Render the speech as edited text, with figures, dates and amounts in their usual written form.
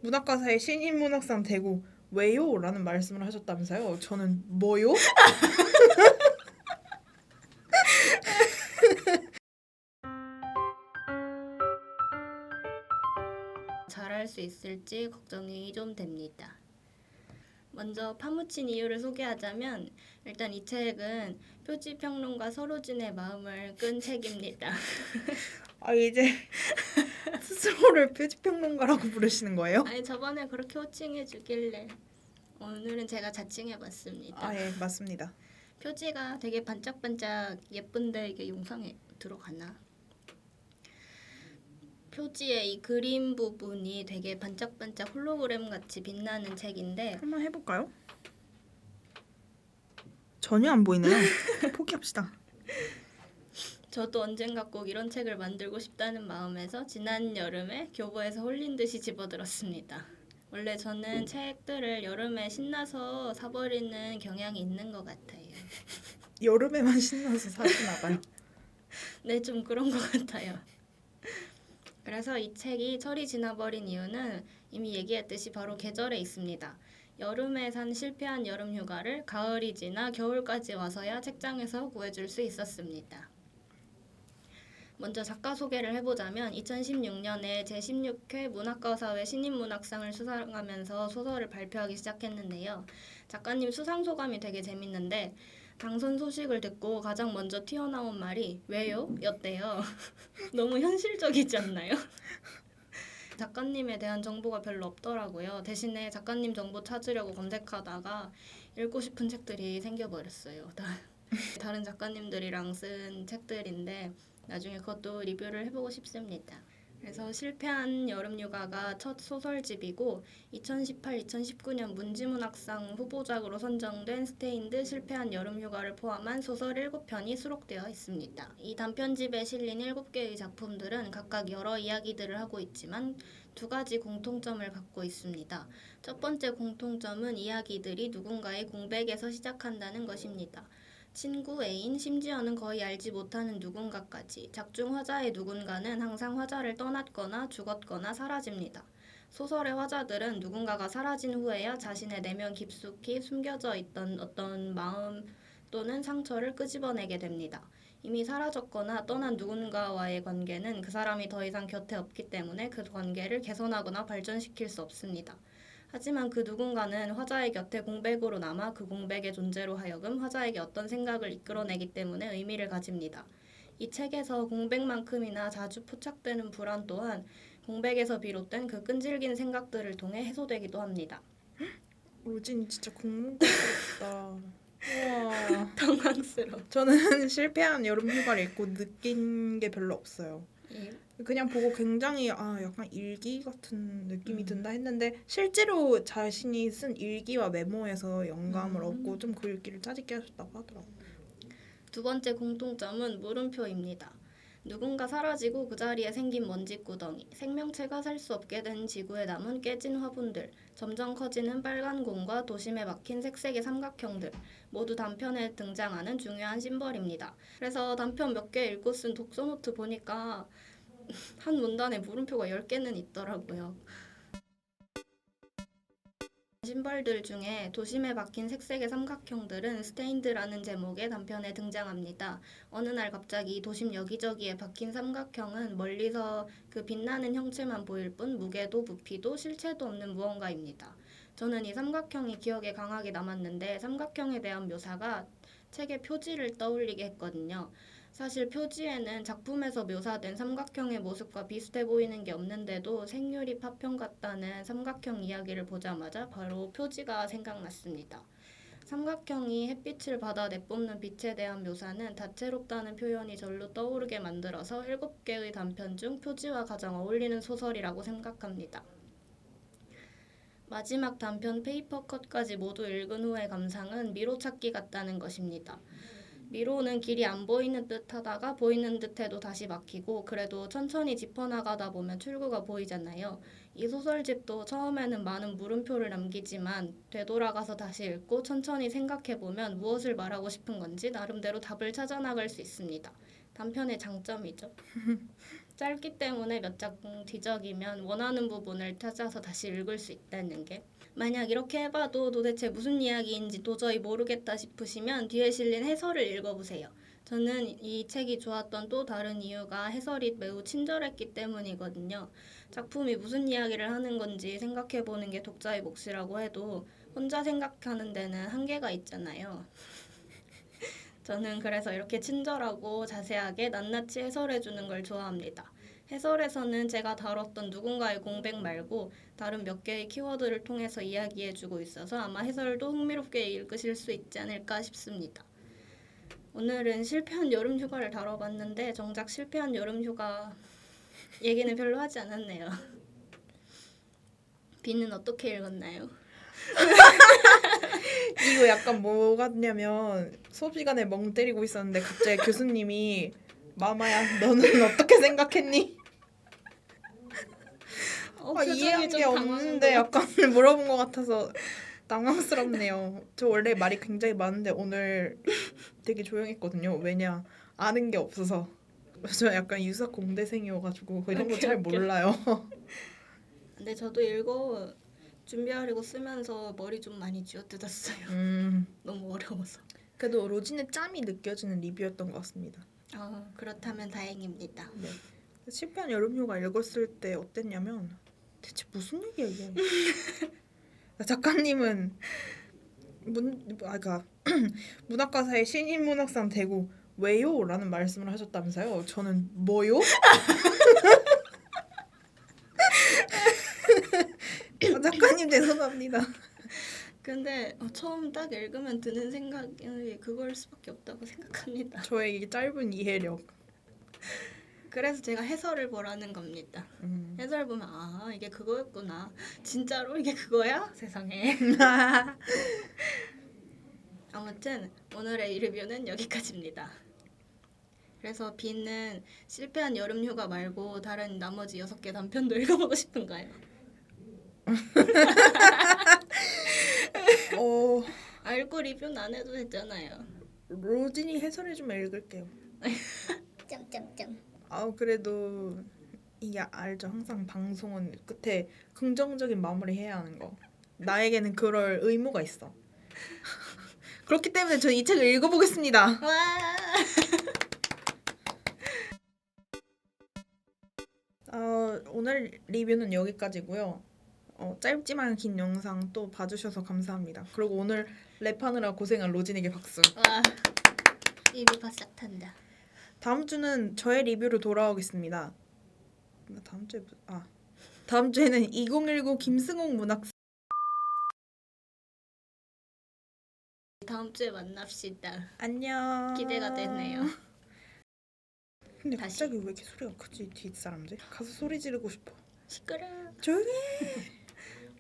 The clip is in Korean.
문학과사의 신인 문학상 되고 왜요? 라는 말씀을 하셨다면서요? 저는 뭐요? 잘할 수 있을지 걱정이 좀 됩니다. 먼저 파묻힌 이유를 소개하자면 일단 이 책은 표지평론가 서로진의 마음을 끈 책입니다. 아 이제 스스로를 표지평론가라고 부르시는 거예요? 아니 저번에 그렇게 호칭해 주길래 오늘은 제가 자칭해봤습니다. 아 예 맞습니다. 표지가 되게 반짝반짝 예쁜데 이게 영상에 들어가나? 표지의 이 그림 부분이 되게 반짝반짝 홀로그램 같이 빛나는 책인데 한번 해볼까요? 전혀 안 보이네요. 포기합시다. 저도 언젠가 꼭 이런 책을 만들고 싶다는 마음에서 지난 여름에 교보에서 홀린 듯이 집어들었습니다. 원래 저는 책들을 여름에 신나서 사버리는 경향이 있는 것 같아요. 여름에만 신나서 사시나 봐요. 네, 좀 그런 것 같아요. 그래서 이 책이 철이 지나버린 이유는 이미 얘기했듯이 바로 계절에 있습니다. 여름에 산 실패한 여름 휴가를 가을이 지나 겨울까지 와서야 책장에서 구해줄 수 있었습니다. 먼저 작가 소개를 해보자면 2016년에 제16회 문학과사회 신인문학상을 수상하면서 소설을 발표하기 시작했는데요. 작가님 수상 소감이 되게 재밌는데 당선 소식을 듣고 가장 먼저 튀어나온 말이 왜요? 였대요. 너무 현실적이지 않나요? 작가님에 대한 정보가 별로 없더라고요. 대신에 작가님 정보 찾으려고 검색하다가 읽고 싶은 책들이 생겨버렸어요. 다른 작가님들이랑 쓴 책들인데 나중에 그것도 리뷰를 해보고 싶습니다. 그래서 실패한 여름휴가가 첫 소설집이고 2018-2019년 문지문학상 후보작으로 선정된 스테인드 실패한 여름휴가를 포함한 소설 7편이 수록되어 있습니다. 이 단편집에 실린 7개의 작품들은 각각 여러 이야기들을 하고 있지만 두 가지 공통점을 갖고 있습니다. 첫 번째 공통점은 이야기들이 누군가의 공백에서 시작한다는 것입니다. 친구, 애인, 심지어는 거의 알지 못하는 누군가까지 작중 화자의 누군가는 항상 화자를 떠났거나 죽었거나 사라집니다. 소설의 화자들은 누군가가 사라진 후에야 자신의 내면 깊숙이 숨겨져 있던 어떤 마음 또는 상처를 끄집어내게 됩니다. 이미 사라졌거나 떠난 누군가와의 관계는 그 사람이 더 이상 곁에 없기 때문에 그 관계를 개선하거나 발전시킬 수 없습니다. 하지만 그 누군가는 화자의 곁에 공백으로 남아 그 공백의 존재로 하여금 화자에게 어떤 생각을 이끌어내기 때문에 의미를 가집니다. 이 책에서 공백만큼이나 자주 포착되는 불안 또한 공백에서 비롯된 그 끈질긴 생각들을 통해 해소되기도 합니다. 로진 진짜 공문고스럽다. 우와. 당황스러워. 저는 실패한 여름 휴가를 읽고 느낀 게 별로 없어요. 예. 그냥 보고 굉장히 약간 일기 같은 느낌이 든다 했는데 실제로 자신이 쓴 일기와 메모에서 영감을 얻고 좀 글귀를 짜집게 하셨다고 하더라고요. 두 번째 공통점은 물음표입니다. 누군가 사라지고 그 자리에 생긴 먼지구덩이, 생명체가 살 수 없게 된 지구에 남은 깨진 화분들, 점점 커지는 빨간 공과 도심에 박힌 색색의 삼각형들, 모두 단편에 등장하는 중요한 심벌입니다. 그래서 단편 몇 개 읽고 쓴 독서노트 보니까 한 문단에 물음표가 10개는 있더라고요. 심벌들 중에 도심에 박힌 색색의 삼각형들은 스테인드라는 제목의 단편에 등장합니다. 어느 날 갑자기 도심 여기저기에 박힌 삼각형은 멀리서 그 빛나는 형체만 보일 뿐 무게도 부피도 실체도 없는 무언가입니다. 저는 이 삼각형이 기억에 강하게 남았는데 삼각형에 대한 묘사가 책의 표지를 떠올리게 했거든요. 사실 표지에는 작품에서 묘사된 삼각형의 모습과 비슷해 보이는 게 없는데도 생유리 파편 같다는 삼각형 이야기를 보자마자 바로 표지가 생각났습니다. 삼각형이 햇빛을 받아 내뿜는 빛에 대한 묘사는 다채롭다는 표현이 절로 떠오르게 만들어서 7개의 단편 중 표지와 가장 어울리는 소설이라고 생각합니다. 마지막 단편 페이퍼컷까지 모두 읽은 후의 감상은 미로 찾기 같다는 것입니다. 미로는 길이 안 보이는 듯 하다가 보이는 듯 해도 다시 막히고 그래도 천천히 짚어나가다 보면 출구가 보이잖아요. 이 소설집도 처음에는 많은 물음표를 남기지만 되돌아가서 다시 읽고 천천히 생각해보면 무엇을 말하고 싶은 건지 나름대로 답을 찾아나갈 수 있습니다. 단편의 장점이죠. 짧기 때문에 몇 장 뒤적이면 원하는 부분을 찾아서 다시 읽을 수 있다는 게 만약 이렇게 해봐도 도대체 무슨 이야기인지 도저히 모르겠다 싶으시면 뒤에 실린 해설을 읽어보세요. 저는 이 책이 좋았던 또 다른 이유가 해설이 매우 친절했기 때문이거든요. 작품이 무슨 이야기를 하는 건지 생각해보는 게 독자의 몫이라고 해도 혼자 생각하는 데는 한계가 있잖아요. 저는 그래서 이렇게 친절하고 자세하게 낱낱이 해설해주는 걸 좋아합니다. 해설에서는 제가 다뤘던 누군가의 공백 말고 다른 몇 개의 키워드를 통해서 이야기해주고 있어서 아마 해설도 흥미롭게 읽으실 수 있지 않을까 싶습니다. 오늘은 실패한 여름휴가를 다뤄봤는데 정작 실패한 여름휴가 얘기는 별로 하지 않았네요. 비는 어떻게 읽었나요? 이거 약간 뭐 같냐면 수업 시간에 멍 때리고 있었는데 갑자기 교수님이 마마야 너는 어떻게 생각했니? 이해한 게 없는데 약간 물어본 것 같아서 당황스럽네요. 저 원래 말이 굉장히 많은데 오늘 되게 조용했거든요. 왜냐 아는 게 없어서. 저 약간 유사 공대생이어가지고 이런 거 잘 몰라요. 근데 저도 읽어 준비하려고 쓰면서 머리 좀 많이 쥐어뜯었어요. 너무 어려워서. 그래도 로진의 짬이 느껴지는 리뷰였던 것 같습니다. 그렇다면 다행입니다. 네. 실패한 여름휴가 읽었을 때 어땠냐면 대체 무슨 얘기야 이게? 작가님은 문학과사의 신인 문학상 되고 왜요? 라는 말씀을 하셨다면서요. 저는 뭐요? 작가님 죄송합니다. 근데 처음 딱 읽으면 드는 생각이 그걸 수밖에 없다고 생각합니다. 저의 이 짧은 이해력. 그래서 제가 해설을 보라는 겁니다. 해설 보면 이게 그거였구나. 진짜로 이게 그거야? 세상에. 아무튼 오늘의 리뷰는 여기까지입니다. 그래서 비는 실패한 여름휴가 말고 다른 나머지 6개 단편도 읽어보고 싶은가요? 읽고 리뷰는 안 해도 되잖아요. 로진이 해설해주면 읽을게요. 짬짬짬. 그래도 이게 알죠. 항상 방송은 끝에 긍정적인 마무리 해야 하는 거. 나에게는 그럴 의무가 있어. 그렇기 때문에 저는 이 책을 읽어보겠습니다. 와. 오늘 리뷰는 여기까지고요. 짧지만 긴 영상 또 봐주셔서 감사합니다. 그리고 오늘 랩하느라 고생한 로진에게 박수. 와. 입이 바싹 탄다. 다음 주는 저의 리뷰로 돌아오겠습니다. 다음 주에는 2019 김승옥 문학 다음 주에 만납시다. 안녕. 기대가 되네요. 근데 다시. 갑자기 왜 이렇게 소리가 크지? 뒷사람들? 가서 소리 지르고 싶어. 시끄러. 조용히 해.